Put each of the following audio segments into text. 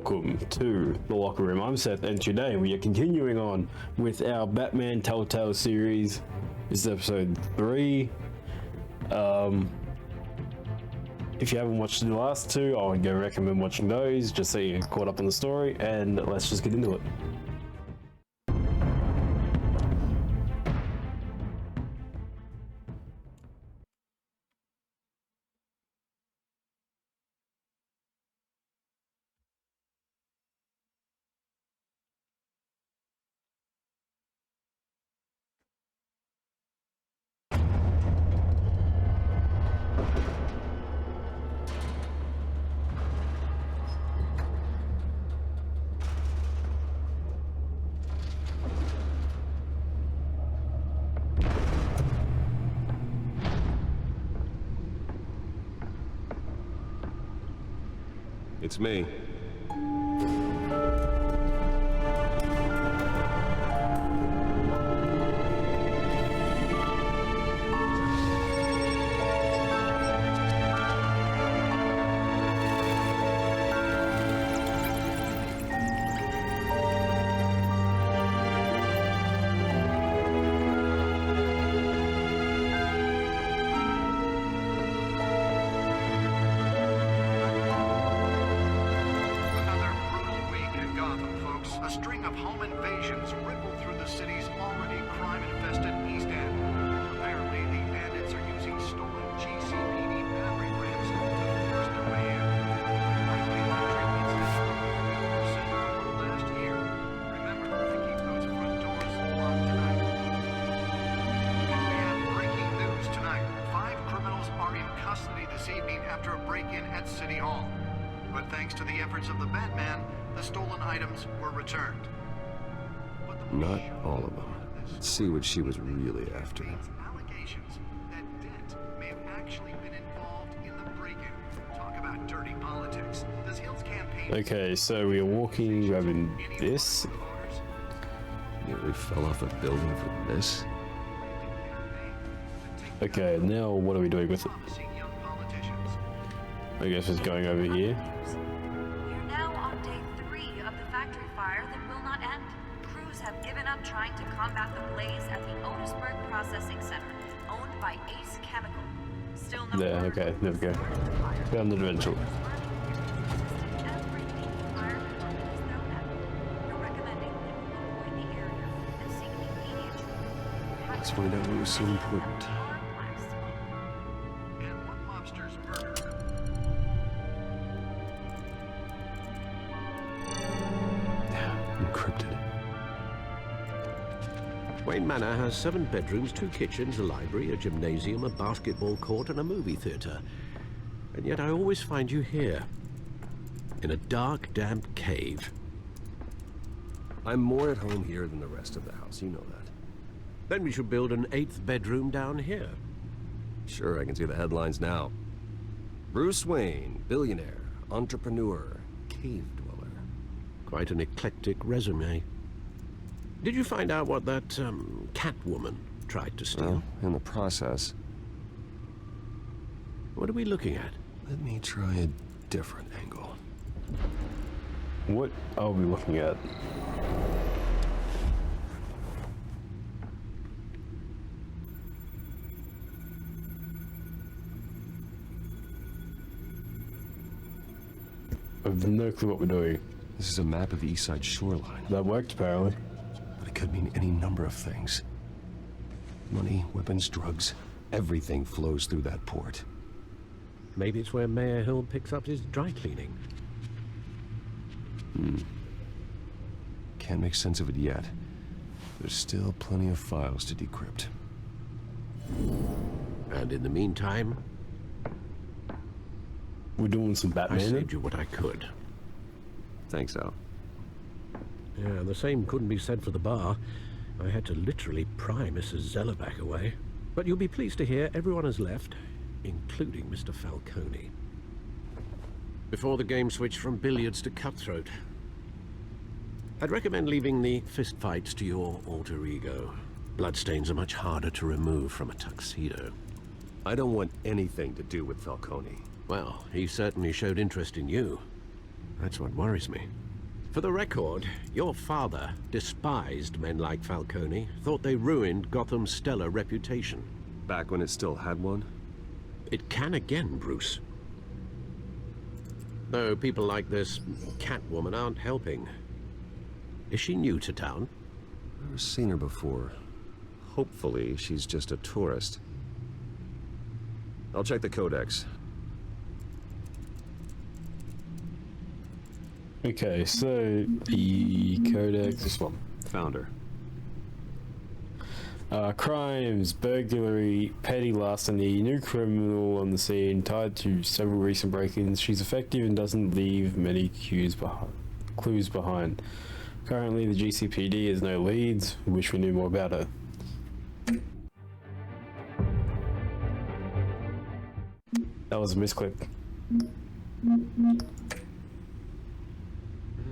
welcome to The Locker Room. I'm Seth, and today we are continuing on with our Batman TellTale series. This is episode 3. If you haven't watched the last two, I would recommend watching those, just so you get caught up in the story, and let's just get into it. It's me. Not all of them. Let's see what she was really after. Allegations that Dent may have actually been involved in the break-in. Talk about dirty politics. Does Hill's campaign... Okay, so we are walking, grabbing this. Nearly fell off a building for this. Okay, now what are we doing with it? I guess it's going over here. We're now on day 3 of the factory fire that will not end. Crews have given up trying to combat the blaze at the Otisburg Processing Center, owned by Ace Chemical. Still no There, okay, there we go. Found the dimensional. Let's find out what was so important. And what mobster's murder? Encrypted. Wayne Manor has 7 bedrooms, 2 kitchens, a library, a gymnasium, a basketball court, and a movie theater. And yet I always find you here, in a dark, damp cave. I'm more at home here than the rest of the house, you know that. Then we should build an 8th bedroom down here. Sure, I can see the headlines now. Bruce Wayne, billionaire, entrepreneur, cave dweller. Quite an eclectic resume. Did you find out what that, Catwoman tried to steal? Well, in the process. What are we looking at? Let me try a different angle. What are we looking at? I have no clue what we're doing. This is a map of the east side shoreline. That worked, apparently. But it could mean any number of things. Money, weapons, drugs, everything flows through that port. Maybe it's where Mayor Hill picks up his dry cleaning. Can't make sense of it yet. There's still plenty of files to decrypt. And in the meantime, We're doing some I Batman. saved you what I could. Thanks, Al. Yeah, the same couldn't be said for the bar. I had to literally pry Mrs. Zellerback away. But you'll be pleased to hear everyone has left, including Mr. Falcone. Before the game switched from billiards to cutthroat. I'd recommend leaving the fistfights to your alter ego. Bloodstains are much harder to remove from a tuxedo. I don't want anything to do with Falcone. Well, he certainly showed interest in you. That's what worries me. For the record, your father despised men like Falcone, thought they ruined Gotham's stellar reputation. Back when it still had one? It can again, Bruce. Though people like this Catwoman aren't helping. Is she new to town? Never seen her before. Hopefully, she's just a tourist. I'll check the codex. Okay, so the codex, this one. Found her. Crimes, burglary, petty larceny, new criminal on the scene, tied to several recent break-ins. She's effective and doesn't leave many clues behind. Currently, the GCPD has no leads. Wish we knew more about her. That was a misclick.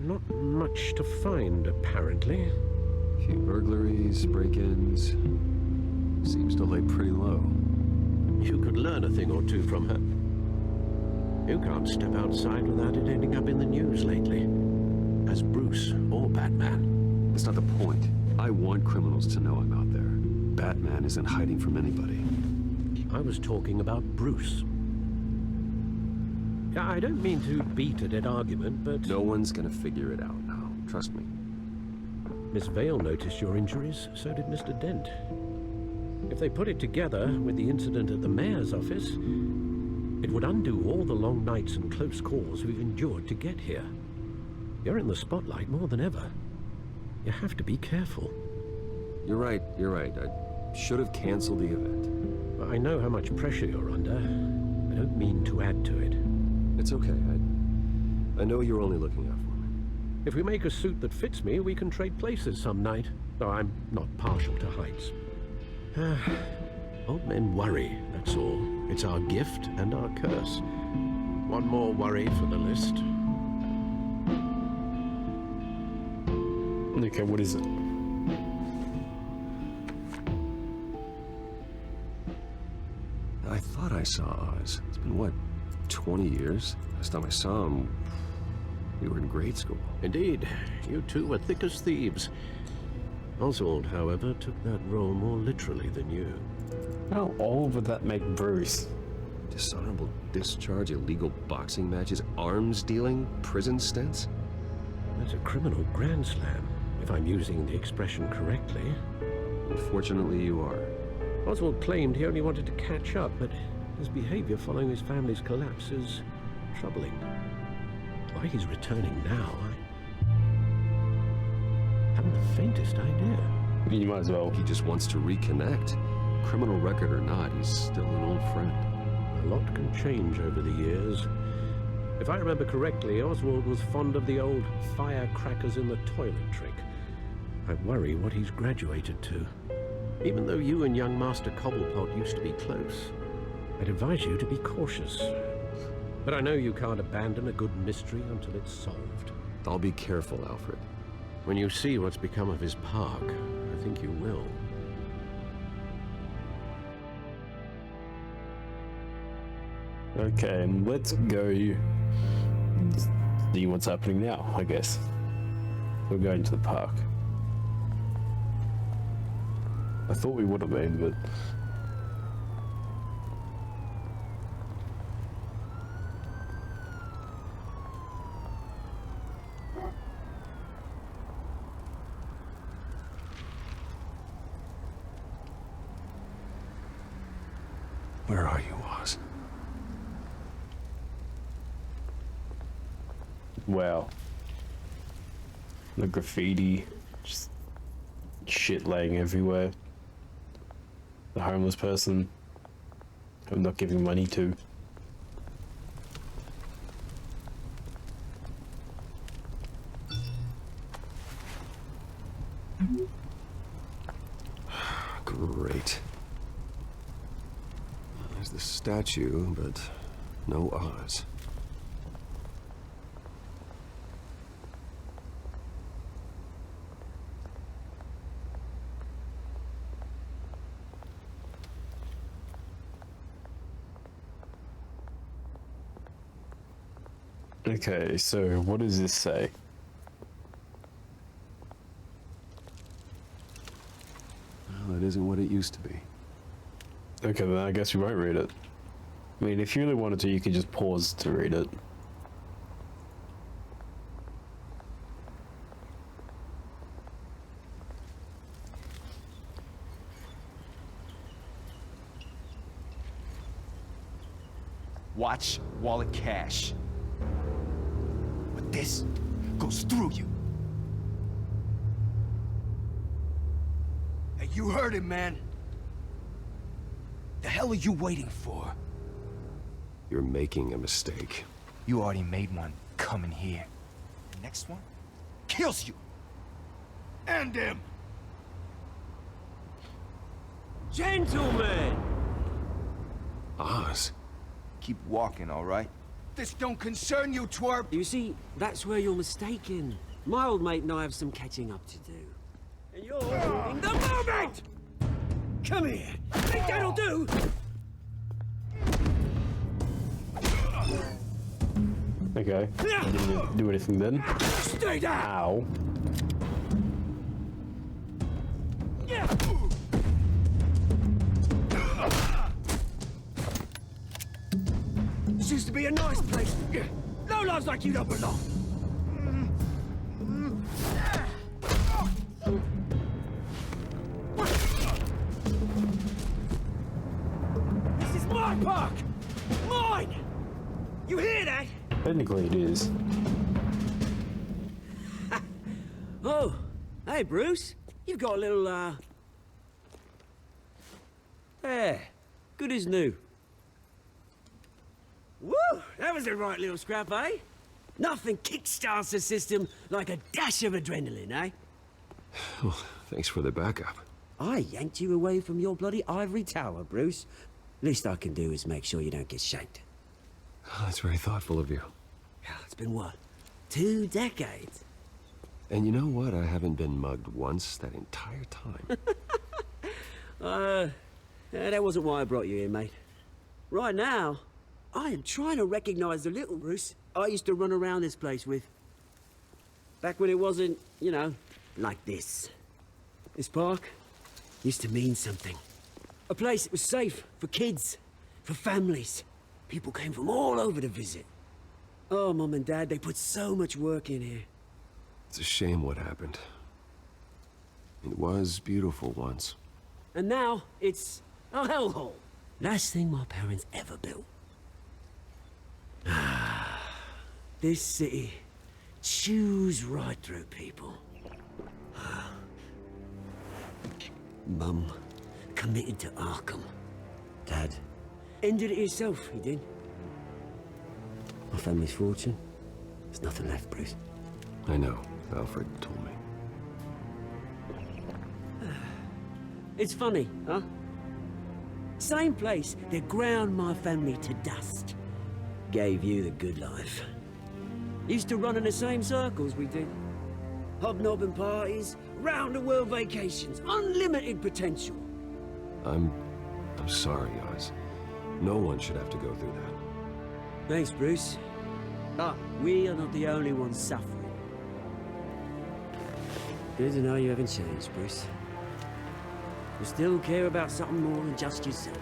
Not much to find, apparently. A few burglaries, break-ins. Seems to lay pretty low. You could learn a thing or two from her. You can't step outside without it ending up in the news lately. As Bruce or Batman. That's not the point. I want criminals to know I'm out there. Batman isn't hiding from anybody. I was talking about Bruce. I don't mean to beat a dead argument, but... No one's gonna figure it out now. Trust me. Miss Vale noticed your injuries, so did Mr. Dent. If they put it together with the incident at the mayor's office, it would undo all the long nights and close calls we've endured to get here. You're in the spotlight more than ever. You have to be careful. You're right. I should have canceled the event. I know how much pressure you're under. I don't mean to add to it. It's okay. I know you're only looking out for me. If we make a suit that fits me, we can trade places some night. Though I'm not partial to heights. Old men worry, that's all. It's our gift and our curse. One more worry for the list. Okay, what is it? I thought I saw Oz. It's been, what, 20 years? Last time I saw him, we were in grade school. Indeed, you two were thick as thieves. Oswald, however, took that role more literally than you. How old would that make Bruce? Dishonorable discharge, illegal boxing matches, arms dealing, prison stints? That's a criminal grand slam, if I'm using the expression correctly. Unfortunately, you are. Oswald claimed he only wanted to catch up, but his behavior following his family's collapse is troubling. Why he's returning now, I haven't the faintest idea. You might as well. He just wants to reconnect. Criminal record or not, he's still an old friend. A lot can change over the years. If I remember correctly, Oswald was fond of the old firecrackers in the toilet trick. I worry what he's graduated to. Even though you and young Master Cobblepot used to be close, I'd advise you to be cautious. But I know you can't abandon a good mystery until it's solved. I'll be careful, Alfred. When you see what's become of his park, I think you will. Okay, let's go see what's happening now, I guess. We're going to the park. I thought we would have been, but... Where are you, Oz? Wow. The graffiti, just shit laying everywhere. The homeless person who I'm not giving money to. Great. There's the statue, but no Oz. Okay, so what does this say? Well, it isn't what it used to be. Okay, then I guess we won't read it. I mean, if you really wanted to, you could just pause to read it. Watch wallet cash. But this goes through you. Hey, you heard it, man. The hell are you waiting for? You're making a mistake. You already made one coming here. The next one kills you. And him. Gentlemen! Oz. Keep walking, all right? This don't concern you, twerp. You see, that's where you're mistaken. My old mate and I have some catching up to do. And you're ruining the moment! Come here! Think that'll do? Okay. I didn't do anything then. Stay down! Ow. Yeah. This used to be a nice place. No lives like you don't belong. This is my park! Mine! You hear that? Technically it is. Oh, hey Bruce. You've got a little, There. Good as new. Woo! That was a right little scrap, eh? Nothing kickstarts the system like a dash of adrenaline, eh? Well, thanks for the backup. I yanked you away from your bloody ivory tower, Bruce. Least I can do is make sure you don't get shanked. Oh, that's very thoughtful of you. Yeah, it's been what? 2 decades? And you know what? I haven't been mugged once that entire time. That wasn't why I brought you here, mate. Right now, I am trying to recognize the little Bruce I used to run around this place with. Back when it wasn't, you know, like this. This park used to mean something. A place that was safe for kids, for families. People came from all over to visit. Oh, Mum and Dad, they put so much work in here. It's a shame what happened. It was beautiful once. And now, it's a hellhole. Last thing my parents ever built. This city chews right through people. Mum committed to Arkham. Dad ended it himself, he did. My family's fortune, there's nothing left, Bruce. I know. Alfred told me. It's funny, huh? Same place that ground my family to dust. Gave you the good life. Used to run in the same circles we did. Hobnobbing parties, round-the-world vacations, unlimited potential. I'm sorry, Oz. No one should have to go through that. Thanks, Bruce. But we are not the only ones suffering. Good to know you haven't changed, Bruce. You still care about something more than just yourself.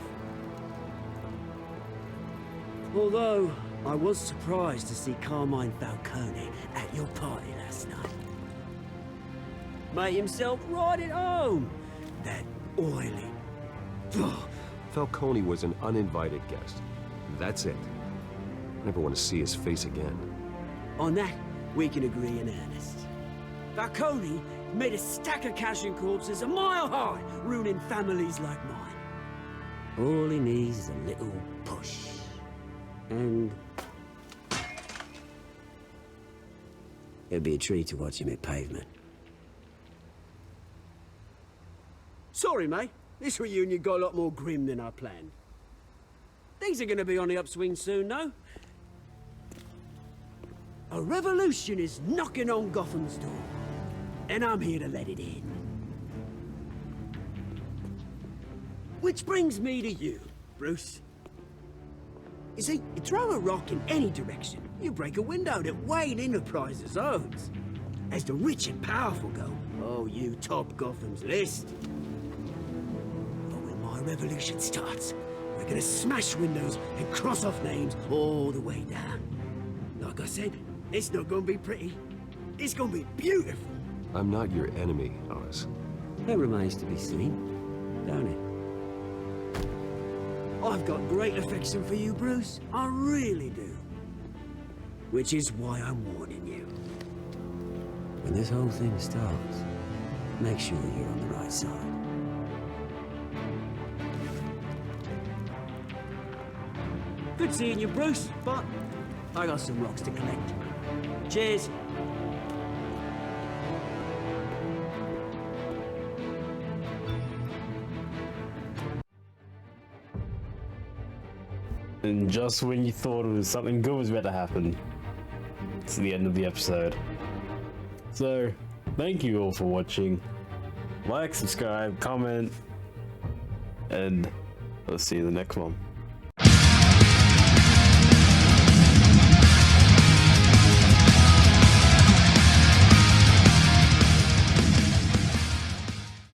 Although, I was surprised to see Carmine Falcone at your party last night. Made himself right at home. That oily... Falcone was an uninvited guest. That's it. Never want to see his face again. On that, we can agree in earnest. Falcone made a stack of cash and corpses a mile high, ruining families like mine. All he needs is a little push. And... it'll be a treat to watch him hit pavement. Sorry, mate. This reunion got a lot more grim than I planned. Things are gonna be on the upswing soon, though. A revolution is knocking on Gotham's door. And I'm here to let it in. Which brings me to you, Bruce. You see, you throw a rock in any direction, You break a window that Wayne Enterprises owns. As the rich and powerful go, oh, you top Gotham's list. But when my revolution starts, we're gonna smash windows and cross off names all the way down. Like I said, it's not gonna be pretty. It's gonna be beautiful. I'm not your enemy, Oz. That remains to be seen, don't it? I've got great affection for you, Bruce. I really do. Which is why I'm warning you. When this whole thing starts, make sure you're on the right side. Good seeing you, Bruce, but I got some rocks to collect. Cheers. And just when you thought it was something good was about to happen, it's the end of the episode. So, thank you all for watching. Like, subscribe, comment, and I'll see you in the next one.